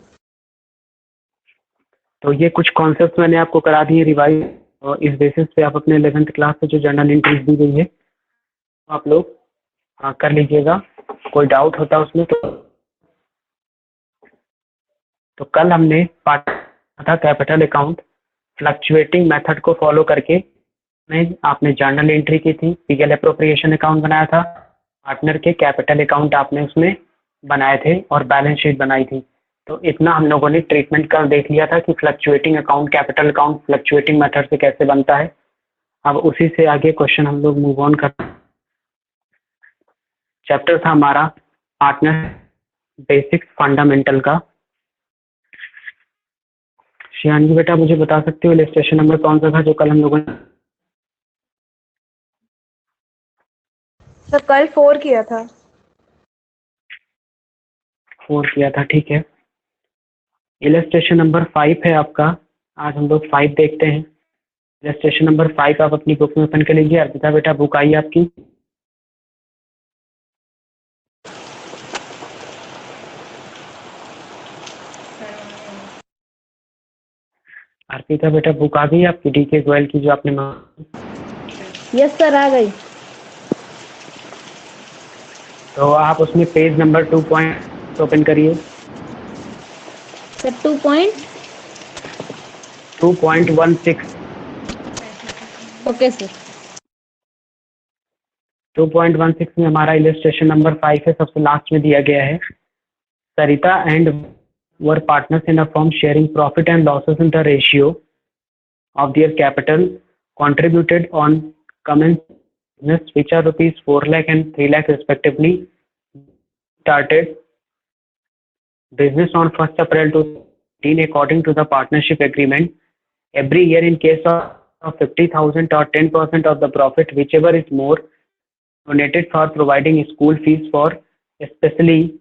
तो ये कुछ कॉन्सेप्ट मैंने आपको करा दिए रिवाइज, और इस बेसिस पे आप अपने 11th क्लास से जो जर्नल एंट्रीज दी गई है आप लोग कर लीजिएगा। कोई डाउट होता है उसमें तो कल हमने पार्ट था कैपिटल अकाउंट, फ्लक्चुएटिंग मेथड को फॉलो करके में आपने जर्नल एंट्री की थी, पीएल अप्रोप्रिएशन अकाउंट बनाया था, पार्टनर के कैपिटल अकाउंट आपने उसमें बनाए थे और बैलेंस शीट बनाई थी। तो इतना हम लोगों ने ट्रीटमेंट कल देख लिया था कि fluctuating account, capital account fluctuating method से कैसे बनता है। अब उसी से आगे क्वेश्चन हम लोग मूव ऑन कर। चैप्टर था हमारा पार्टनर बेसिक्स फंडामेंटल का। शियानगी बेटा मुझे बता सकते हो इलस्ट्रेशन नंबर कौन सा था जो कल हम लोगों ने? सर कल 4 किया था। 4 किया था, ठीक है। इलस्ट्रेशन नंबर 5 है आपका, आज हम लोग 5 देखते हैं। इलस्ट्रेशन नंबर 5 आप अपनी बुक में ओपन कर लीजिए। अर्पिता बेटा बुक आई आपकी? अर्पिता बेटा बुक आ गई आपकी डीके गोयल की जो आपने यस सर, आ गई। तो आप उसमें पेज नंबर 2 पॉइंट ओपन करिए। सर 2.16। Okay sir. 2.16 में हमारा इलस्ट्रेशन नंबर 5 है, सबसे लास्ट में दिया गया है। Sarita and were partners in a firm sharing profit and losses in the ratio of their capital contributed on common business which are rupees 4 lakh and 3 lakh respectively, started business on 1st April 2018 according to the partnership agreement. Every year in case of 50,000 or 10% of the profit, whichever is more, donated for providing school fees for especially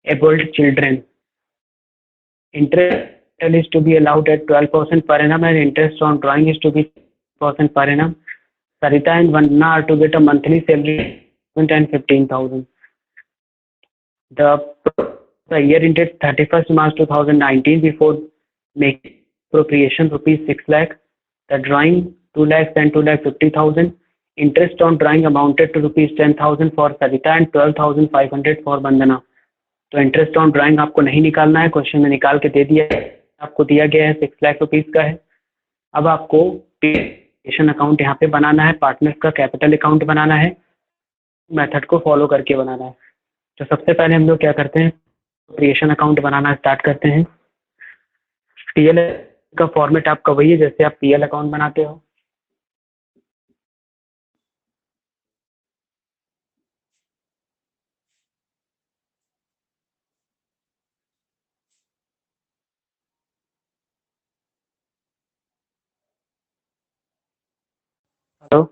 abled children. Interest is to be allowed at 12% per annum and interest on drawing is to be 10% per annum. Sarita and Vandana are to get a monthly salary and 15,000. The year ended 31st March 2019 before making appropriation rupees 6 lakh. The drawing 2 lakhs and 2,50,000. Interest on drawing amounted to rupees 10,000 for Sarita and 12,500 for Vandana. तो interest on drawing आपको नहीं निकालना है, question में निकाल के दे दिया है, आपको दिया गया है 6 लाख रुपीज का है। अब आपको पेशन अकाउंट यहाँ पे बनाना है, पार्टनर्स का कैपिटल अकाउंट बनाना है, मेथड को फॉलो करके बनाना है। तो सबसे पहले हम लोग क्या करते हैं, क्रिएशन अकाउंट बनाना स्टार्ट करते हैं। पीएल का फॉर्मेट आपका वही है जैसे आप पीएल अकाउंट बनाते हो। हेलो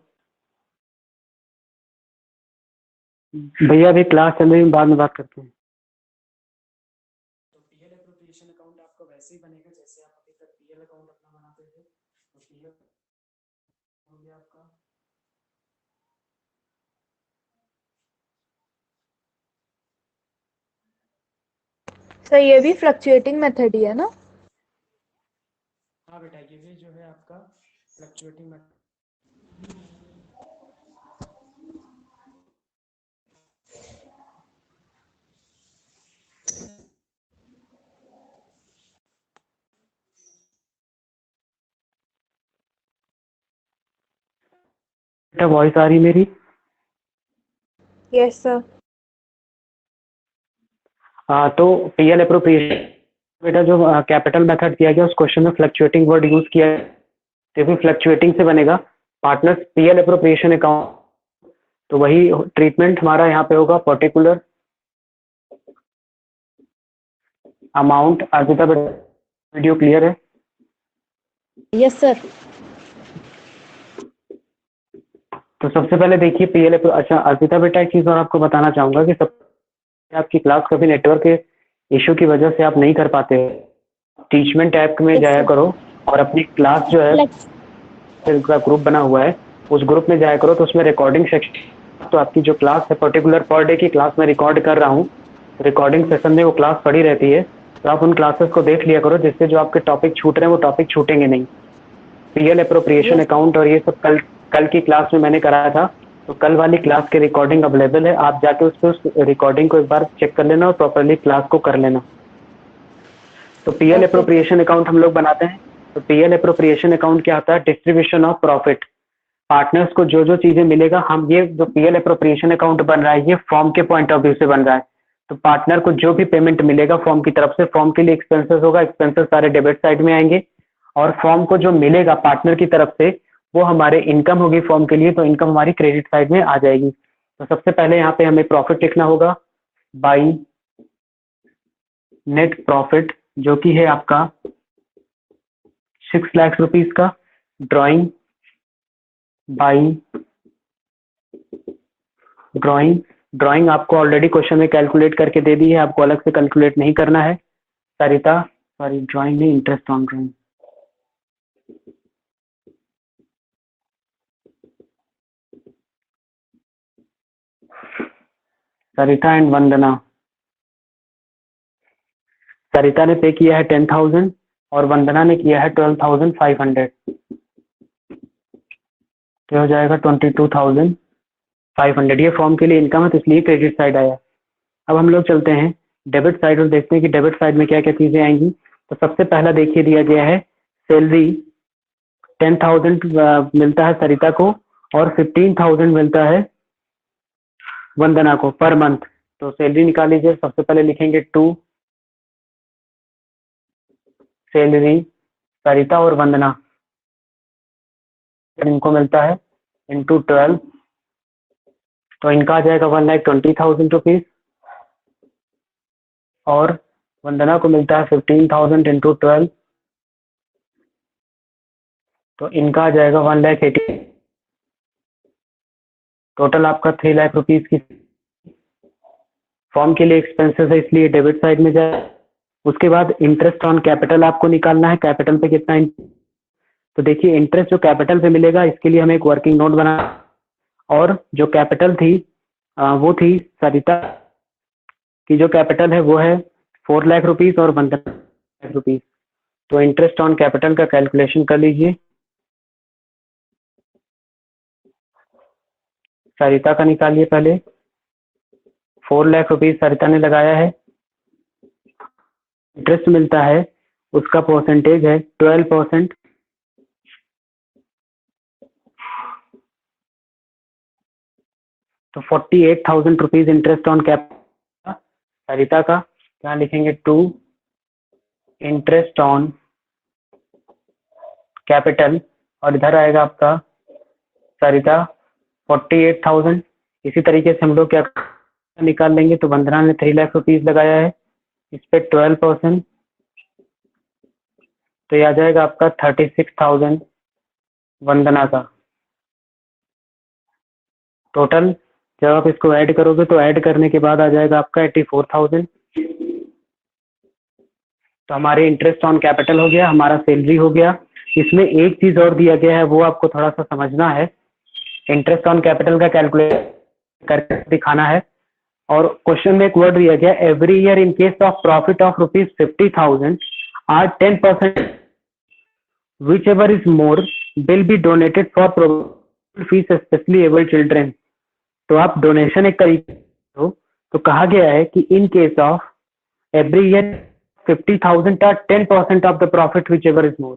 भैया, अभी क्लास चल रही है, बाद में बात करते हैं। तो पीएल एप्रोप्रिएशन अकाउंट आपका वैसे ही बनेगा जैसे आप अभी तक पीएल अकाउंट अपना बनाते थे। तो पीएल हो गया आपका। सर ये भी फ्लक्चुएटिंग मेथड ही है ना? हाँ बेटा, ये भी जो है आपका फ्लक्चुएटिंग मेथड। बेटा वॉइस आ रही मेरी? Yes sir. तो पीएल एप्रोप्रिएशन बेटा जो कैपिटल मेथड दिया गया उस क्वेश्चन में फ्लक्चुएटिंग वर्ड यूज किया है, तो भी फ्लक्चुएटिंग से बनेगा। पार्टनर्स पीएल एप्रोप्रिएशन अकाउंट, तो वही ट्रीटमेंट हमारा यहाँ पे होगा। Particular amount. अर्पिता बेटा वीडियो क्लियर है? Yes sir. तो सबसे पहले देखिए पीएल। अच्छा अर्पिता बेटा, एक चीज और आपको बताना चाहूंगा कि सब आपकी क्लास कभी नेटवर्क के इशू की वजह से आप नहीं कर पाते हो। टीचमेंट ऐप में जाया करो और अपनी क्लास जो है का ग्रुप बना हुआ है उस ग्रुप में जाया करो, तो उसमें रिकॉर्डिंग सेक्शन, तो आपकी जो क्लास है पर्टिकुलर पर डे की क्लास में रिकॉर्ड कर रहा हूँ, रिकॉर्डिंग सेशन में वो क्लास पड़ी रहती है, तो आप उन क्लासेस को देख लिया करो, जिससे जो आपके टॉपिक छूट रहे हैं वो टॉपिक छूटेंगे नहीं। पीएल एप्रोप्रिएशन अकाउंट और ये सब कल की क्लास में मैंने कराया था, तो कल वाली क्लास की रिकॉर्डिंग अवेलेबल है, आप जाके उस रिकॉर्डिंग को एक बार चेक कर लेना और प्रॉपरली क्लास को कर लेना। तो पीएल एप्रोप्रिएशन अकाउंट हम लोग बनाते हैं। तो पीएल एप्रोप्रिएशन अकाउंट क्या होता है? Distribution of profit. पार्टनर्स को जो जो चीजें मिलेगा, हम ये जो पीएल एप्रोप्रिएशन अकाउंट बन रहा है ये फॉर्म के पॉइंट ऑफ व्यू से बन रहा है। तो पार्टनर को जो भी पेमेंट मिलेगा फॉर्म की तरफ से, फॉर्म के लिए एक्सपेंसेस होगा, एक्सपेंसेस सारे डेबिट साइड में आएंगे, और फॉर्म को जो मिलेगा पार्टनर की तरफ से वो हमारे इनकम होगी फॉर्म के लिए, तो इनकम हमारी क्रेडिट साइड में आ जाएगी। तो सबसे पहले यहाँ पे हमें प्रॉफिट लिखना होगा, बाई नेट प्रॉफिट, जो कि है आपका 6 लाख रुपीज का। ड्राइंग बाई ड्राइंग आपको ऑलरेडी क्वेश्चन में कैलकुलेट करके दे दी है, आपको अलग से कैलकुलेट नहीं करना है। सरिता, सॉरी ड्राइंग नहीं, interest on drawing. Sarita and Vandana. Sarita ने पे किया है 10,000 और वंदना ने किया है 12,500, तो हो जाएगा 22,500। ये फॉर्म के लिए इनकम है, तो इसलिए क्रेडिट साइड आया। अब हम लोग चलते हैं डेबिट साइड और देखते हैं कि डेबिट साइड में क्या क्या चीजें आएंगी। तो सबसे पहला देखिए दिया गया है सैलरी 10,000 मिलता है सरिता को और 15,000 मिलता है वंदना को पर मंथ। तो सैलरी निकाल लीजिए। सबसे पहले लिखेंगे टू सैलरी सरिता और वंदना, इनको मिलता है इंटू 12, तो इनका आ जाएगा 1,20,000 रुपीज, और वंदना को मिलता है 15,000 इंटू 12, तो इनका आ जाएगा 1,80,000। टोटल आपका 3 लाख रुपीज की फॉर्म के लिए एक्सपेंसेस है, इसलिए डेबिट साइड में जाए। उसके बाद इंटरेस्ट ऑन कैपिटल आपको निकालना है, कैपिटल पे कितना तो देखिए इंटरेस्ट जो कैपिटल पे मिलेगा इसके लिए हमें एक वर्किंग नोट बना, और जो कैपिटल थी वो थी सरिता की जो कैपिटल है वो है 4 लाख रुपीज और 15 लाख रुपीज। तो इंटरेस्ट ऑन कैपिटल का कैलकुलेशन कर लीजिए। सरिता का निकालिए पहले। 4 लाख रुपीज सरिता ने लगाया है, इंटरेस्ट मिलता है, उसका परसेंटेज है 12%। तो 48,000 रुपीज इंटरेस्ट ऑन कैपिटल सरिता का। क्या लिखेंगे? टू इंटरेस्ट ऑन कैपिटल, और इधर आएगा आपका सरिता 48,000। इसी तरीके से हम लोग क्या निकाल लेंगे, तो वंदना ने 3 लाख रुपीज लगाया है, इस पे 12%, तो ये आ जाएगा आपका 36,000 वंदना का टोटल। जब आप इसको ऐड करोगे तो ऐड करने के बाद आ जाएगा आपका 84,000। तो हमारे इंटरेस्ट ऑन कैपिटल हो गया, हमारा सैलरी हो गया। इसमें एक चीज और दिया गया है, वो आपको थोड़ा सा समझना है। इंटरेस्ट ऑन कैपिटल का कैलकुलेट करके दिखाना है, और क्वेश्चन में एक वर्ड दिया गया, every year in case of profit of ₹50,000 or 10% whichever is more will be donated for provision fees specially abled children. तो आप डोनेशन एक तरीके हो, तो कहा गया है कि इन केस ऑफ एवरी ईयर 50,000 का 10% of the profit which ever is मोर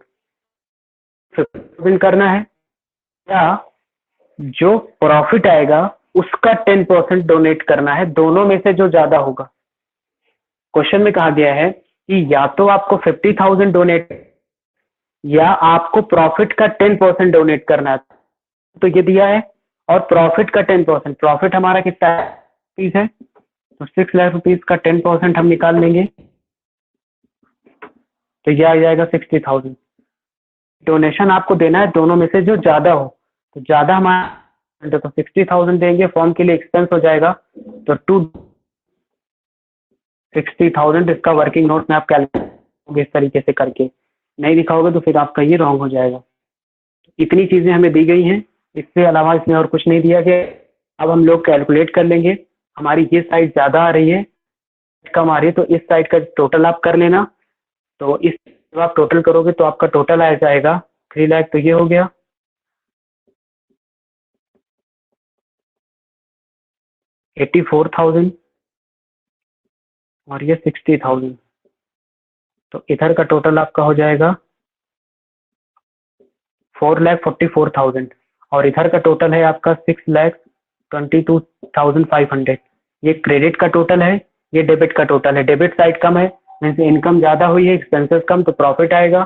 50,000 करना है, या जो प्रॉफिट आएगा उसका 10% डोनेट करना है, दोनों में से जो ज्यादा होगा। क्वेश्चन में कहा गया है कि या तो आपको 50,000 डोनेट या आपको प्रॉफिट का 10% डोनेट करना है। तो ये दिया है, और प्रॉफिट का 10%, प्रॉफिट हमारा कितना है, तो 6 लाख रुपीज का 10% हम निकाल लेंगे, तो यह आ जाएगा 60,000। डोनेशन आपको देना है दोनों में से जो ज्यादा हो, तो ज्यादा हमारा तो 60,000 देंगे, फॉर्म के लिए एक्सपेंस हो जाएगा, तो 60,000 इसका वर्किंग नोट में आप कैलकुलेट इस तरीके से करके, नहीं दिखाओगे तो फिर आपका ये रॉन्ग हो जाएगा। इतनी चीजें हमें दी गई हैं, इससे अलावा इसमें और कुछ नहीं दिया गया। अब हम लोग कैलकुलेट कर लेंगे। हमारी ये साइड ज्यादा आ रही है, कम आ रही है, तो इस साइड का टोटल आप कर लेना। तो इस जब आप टोटल करोगे तो आपका टोटल आ जाएगा 3 लाख। तो ये हो गया 84,000 और ये 60,000। तो इधर का टोटल आपका हो जाएगा 4,44,000, और इधर का टोटल है आपका 6,22,500। ये क्रेडिट का टोटल है, ये डेबिट का टोटल है। डेबिट साइड कम है, मीन्स इनकम ज्यादा हुई है, एक्सपेंसेस कम, तो प्रॉफिट आएगा।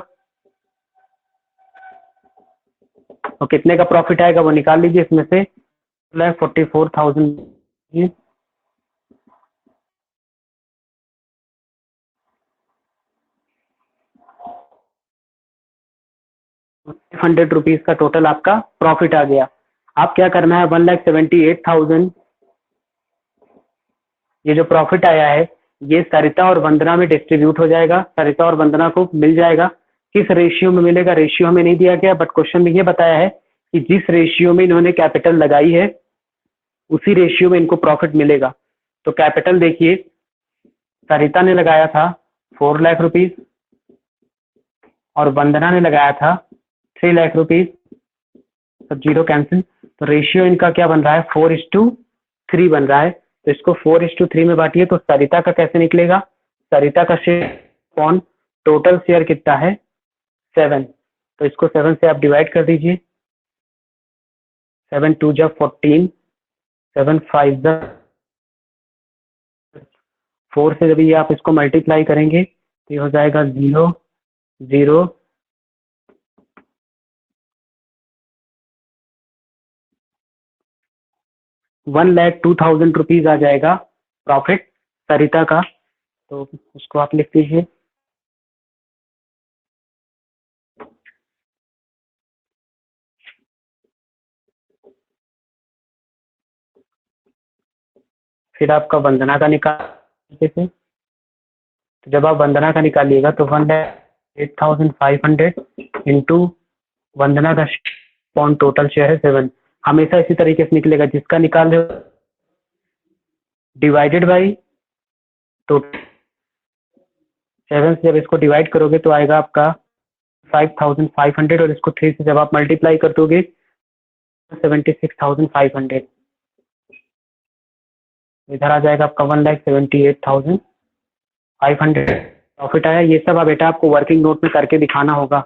तो कितने का प्रॉफिट आएगा वो निकाल लीजिए इसमें से। 44,000 100 रुपीज का टोटल आपका प्रॉफिट आ गया। आप क्या करना है, 1,78,000 ये जो प्रॉफिट आया है ये सरिता और वंदना में डिस्ट्रीब्यूट हो जाएगा। सरिता और वंदना को मिल जाएगा। किस रेशियो में मिलेगा, रेशियो हमें नहीं दिया गया, बट क्वेश्चन में ये बताया है कि जिस रेशियो में इन्होंने कैपिटल लगाई है उसी रेशियो में इनको प्रॉफिट मिलेगा। तो कैपिटल देखिए, सरिता ने लगाया था 4 लाख रुपीज और वंदना ने लगाया था 3 लाख रुपीज। सब जीरो कैंसिल, तो रेशियो इनका क्या बन रहा है, 4:3 बन रहा है। तो इसको 4:3 में बांटिए, तो सरिता का कैसे निकलेगा, सरिता का शेयर ऑन टोटल शेयर कितना है 7, तो इसको 7 से आप डिवाइड कर दीजिए। 7 2 जा 14, 7 5 जा 4 से जब ये आप इसको मल्टीप्लाई करेंगे तो ये हो जाएगा 0 0 1,02,000 रुपीज आ जाएगा प्रॉफिट सरिता का। तो उसको आप लिख दीजिए। फिर आपका वंदना का निकाल से, तो जब आप वंदना का निकालिएगा तो 1,08,500 इंटू वंदना का पॉन टोटल शेयर है 7। हमेशा इसी तरीके से निकलेगा, जिसका निकाल रहे हो डिवाइडेड बाई टोटल 7 से जब इसको डिवाइड करोगे तो आएगा आपका 5500, और इसको 3 से जब आप मल्टीप्लाई कर दोगे 76,500, इधर आ जाएगा आपका 1,78,500 प्रॉफिट आया। ये सब बेटा आपको वर्किंग नोट में करके दिखाना होगा।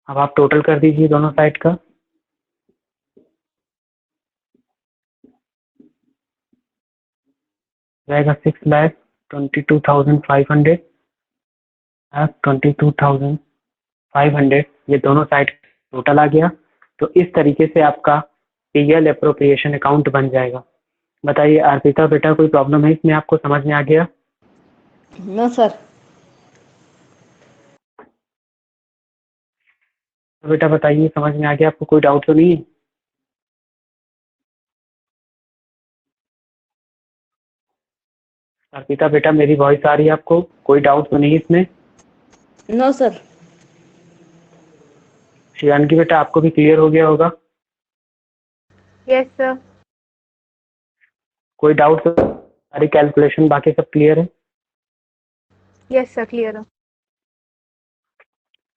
अब आप टोटल कर दीजिए दोनों साइड का। जाएगा 6,22,500 22,500, ये दोनों साइड टोटल आ गया। तो इस तरीके से आपका पीएल एप्रोप्रिएशन अकाउंट बन जाएगा। बताइए अर्पिता बेटा, कोई प्रॉब्लम है इसमें? आपको समझ में आ गया? No sir. बेटा बताइए, समझ में आ गया आपको? कोई डाउट तो नहीं है? अर्पिता बेटा मेरी वॉइस आ रही है आपको? कोई डाउट तो नहीं इसमें? No sir. शिवानगी बेटा आपको भी क्लियर हो गया होगा? Yes sir. कोई डाउट तो? सारी कैलकुलेशन बाकी सब क्लियर है? यस सर, क्लियर है।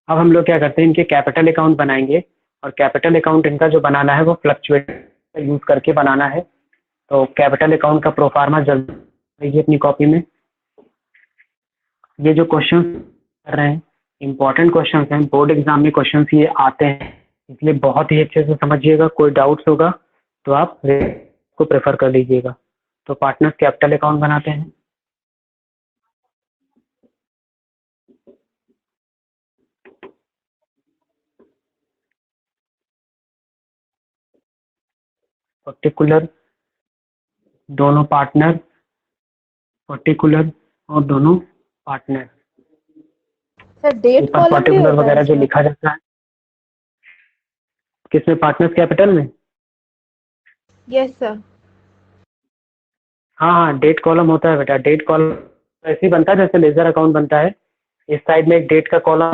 अब हम लोग क्या करते हैं, इनके कैपिटल अकाउंट बनाएंगे, और कैपिटल अकाउंट इनका जो बनाना है वो फ्लक्चुएट यूज करके बनाना है। तो कैपिटल अकाउंट का प्रोफार्मा जल्दी देखिए अपनी कॉपी में। ये जो क्वेश्चन कर रहे हैं इंपॉर्टेंट क्वेश्चन हैं, बोर्ड एग्जाम में क्वेश्चन ये आते हैं, इसलिए बहुत ही अच्छे से समझिएगा। कोई डाउट्स होगा तो आप को प्रेफर कर लीजिएगा। तो पार्टनर्स कैपिटल अकाउंट बनाते हैं। पर्टिकुलर दोनों पार्टनर, पर्टिकुलर और दोनों पार्टनर, सर डेट कॉलम भी पर्टिकुलर होता वगैरह है जो सर? लिखा जाता है किसमें? पार्टनर्स कैपिटल में? Yes sir. हाँ हाँ, डेट कॉलम होता है बेटा। डेट कॉलम ऐसे ही बनता है जैसे लेजर अकाउंट बनता है। इस साइड में एक डेट का कॉलम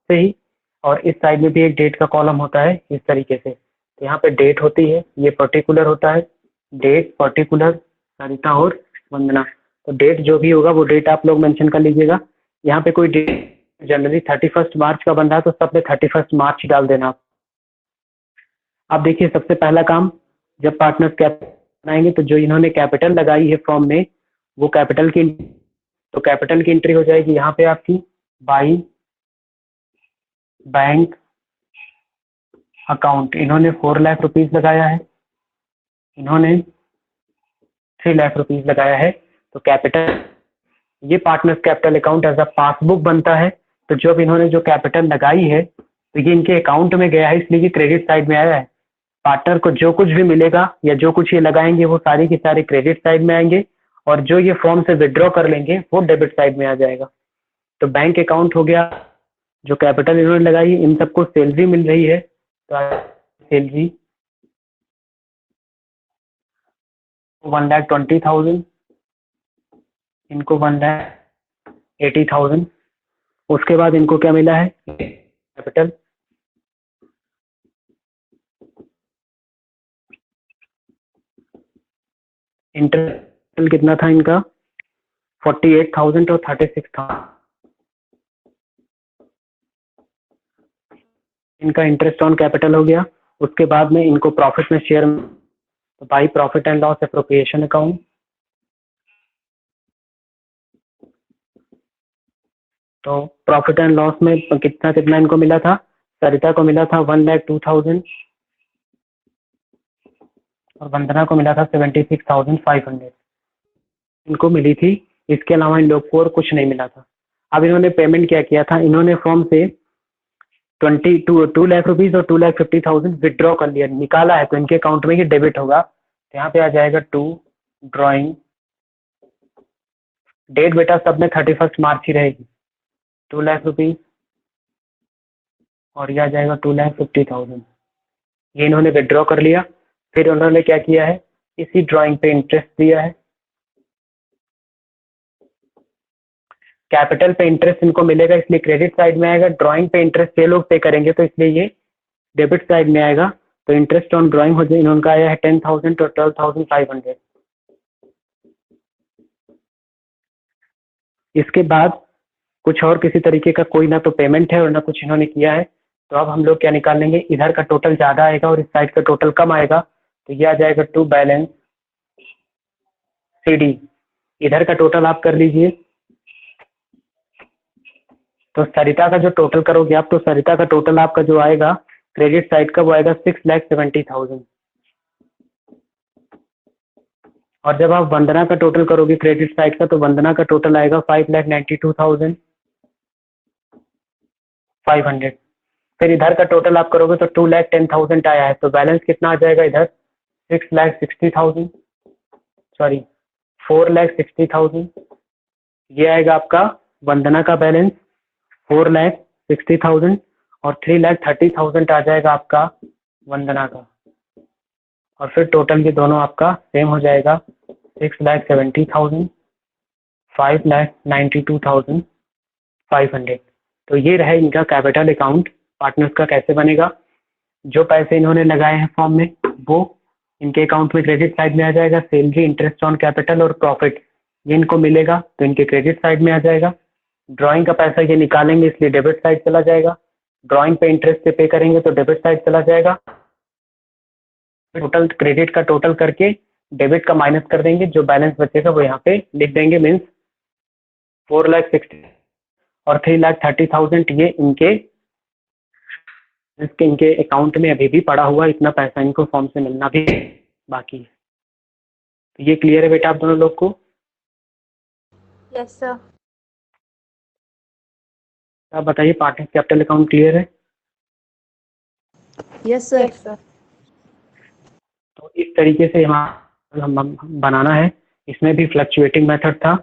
से ही, और इस साइड में भी एक डेट का कॉलम होता है इस तरीके से। तो यहाँ पे डेट होती है, ये पर्टिकुलर होता है, डेट, पर्टिकुलर, सरिता और वंदना। तो डेट जो भी होगा वो डेट आप लोग मेंशन कर लीजिएगा। यहाँ पे कोई डेट जनरली 31 मार्च का बन रहा है तो सब में 31 मार्च डाल देना आप। अब देखिए सबसे पहला काम, जब पार्टनर्स कैपिटल बनाएंगे तो जो इन्होंने कैपिटल लगाई है फॉर्म में वो कैपिटल की, तो कैपिटल की एंट्री हो जाएगी यहाँ पे आपकी बाई बैंक अकाउंट। इन्होंने 4 लाख रुपीज लगाया है, इन्होंने 3 लाख रुपीज लगाया है। तो कैपिटल, ये partners capital account as a passbook बनता है। तो जब इन्होंने जो कैपिटल लगाई है तो ये इनके अकाउंट में गया है, इसलिए ये क्रेडिट साइड में आया है। पार्टनर को जो कुछ भी मिलेगा या जो कुछ ये लगाएंगे वो सारी की सारी क्रेडिट साइड में आएंगे, और जो ये फॉर्म से विड्रॉ कर लेंगे वो डेबिट साइड में आ जाएगा। तो बैंक अकाउंट हो गया, जो कैपिटल इन्होंने लगाई है, इन सबको सैलरी मिल रही है तो सैलरी 1,20,000, इनको 1,80,000। उसके बाद इनको क्या मिला है? कैपिटल इंटरनल कितना था इनका? 48,000 और 36,000 इनका इंटरेस्ट ऑन कैपिटल हो गया। उसके बाद में इनको प्रॉफिट में शेयर, तो by profit and loss appropriation account. तो प्रॉफिट एंड लॉस में कितना कितना इनको मिला था? सरिता को मिला था 1,02,000 और वंदना को मिला था 76,500 इनको मिली थी। इसके अलावा इन लोग को और कुछ नहीं मिला था। अब इन्होंने पेमेंट क्या किया था? इन्होंने फॉर्म से 2 लाख रुपीज और 2,50,000 विड्रॉ कर लिया, निकाला है, तो इनके अकाउंट में ये डेबिट होगा। तो यहाँ पे आ जाएगा 2 ड्रॉइंग, डेट बेटा सब में 31 मार्च ही रहेगी, 2 लाख रुपीज, और यह आ जाएगा 2,50,000। ये इन्होंने विड्रॉ कर लिया। फिर उन्होंने क्या किया है? इसी ड्राइंग पे इंटरेस्ट दिया है। कैपिटल पे इंटरेस्ट इनको मिलेगा इसलिए क्रेडिट साइड में आएगा, ड्राइंग पे इंटरेस्ट ये लोग पे करेंगे तो इसलिए ये डेबिट साइड में आएगा। तो इंटरेस्ट ऑन ड्राइंग हो जाए, इनका आया है 10,000 तो 12,500। इसके बाद कुछ और किसी तरीके का कोई ना तो पेमेंट है और ना कुछ इन्होंने किया है, तो अब हम लोग क्या निकाल लेंगे, इधर का टोटल ज़्यादा आएगा और इस साइड का टोटल कम आएगा, तो ये आ जाएगा टू बैलेंस CD। इधर का टोटल आप कर लीजिए, तो सरिता का जो टोटल करोगे आप, तो सरिता का टोटल आपका जो आएगा क्रेडिट साइड का वो आएगा 6,70,000। और जब आप वंदना का टोटल करोगे क्रेडिट साइड का, तो वंदना का टोटल आएगा 5,92,500। फिर इधर का टोटल आप करोगे तो 2,10,000 आया है, तो बैलेंस कितना आ जाएगा इधर 6,60,000, सॉरी 4,60,000। ये आएगा आपका वंदना का बैलेंस 4,60,000 और 3,30,000 आ जाएगा आपका वंदना का। और फिर टोटल ये दोनों आपका सेम हो जाएगा 6,70,000, 5,92,500। तो ये रहे इनका कैपिटल अकाउंट पार्टनर्स का कैसे बनेगा। जो पैसे इन्होंने लगाए हैं फॉर्म में वो इनके अकाउंट में क्रेडिट साइड में आ जाएगा। सैलरी, इंटरेस्ट ऑन कैपिटल और प्रॉफिट ये इनको मिलेगा तो इनके क्रेडिट साइड में आ जाएगा। ड्राइंग का पैसा ये निकालेंगे इसलिए डेबिट साइड चला जाएगा। ड्राइंग पे इंटरेस्ट से पे करेंगे तो डेबिट साइड चला जाएगा। टोटल क्रेडिट का टोटल करके डेबिट का माइनस कर देंगे, जो बैलेंस बचेगा वो यहाँ पे लिख देंगे। मीन्स 4,60,000 और 3,30,000 ये इनके अकाउंट में अभी भी पड़ा हुआ, इतना पैसा इनको फॉर्म से मिलना भी बाकी है। तो ये क्लियर है बेटा आप दोनों लोग को? Yes sir. आप बताइए पार्टनर कैपिटल अकाउंट क्लियर है? Yes sir. Yes sir. तो इस तरीके से हम बनाना है। इसमें भी फ्लक्चुएटिंग मेथड था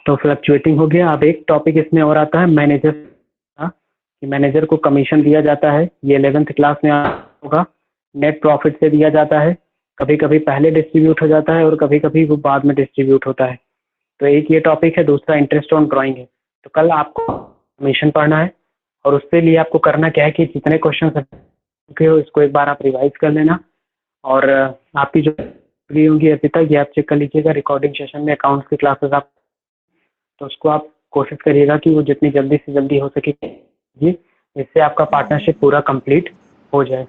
तो फ्लक्चुएटिंग हो गया। अब एक टॉपिक इसमें और आता है मैनेजर का, कि मैनेजर को कमीशन दिया जाता है। ये 11th क्लास में होगा। नेट प्रॉफिट से दिया जाता है, कभी कभी पहले डिस्ट्रीब्यूट हो जाता है और कभी कभी वो बाद में डिस्ट्रीब्यूट होता है। तो एक ये टॉपिक है, दूसरा इंटरेस्ट ऑन ड्राइंग है। तो कल आपको कमीशन पढ़ना है और उसके लिए आपको करना क्या है कि जितने क्वेश्चन हो इसको एक बार आप रिवाइज कर लेना और आपकी जो होंगी अभी तक ये आप चेक कर लीजिएगा। रिकॉर्डिंग सेशन में अकाउंट्स की क्लासेस आप, तो उसको आप कोशिश करिएगा कि वो जितनी जल्दी से जल्दी हो सके जिससे आपका पार्टनरशिप पूरा कंप्लीट हो जाए।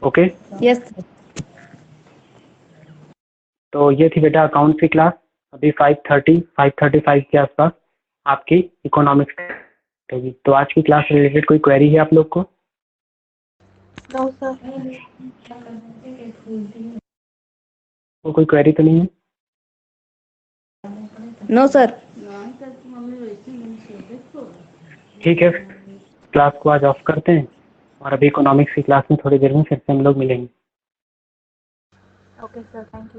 Okay yes. तो ये थी बेटा अकाउंट्स की क्लास। अभी 5:35 के आसपास आपकी इकोनॉमिक्स होगी। तो आज की क्लास से रिलेटेड कोई क्वेरी है आप लोग को? No sir. कोई क्वेरी तो नहीं है? No sir. ठीक है, क्लास को आज ऑफ करते हैं और अभी इकोनॉमिक्स की क्लास में थोड़ी देर में फिर से हम लोग मिलेंगे। Okay sir, thank you.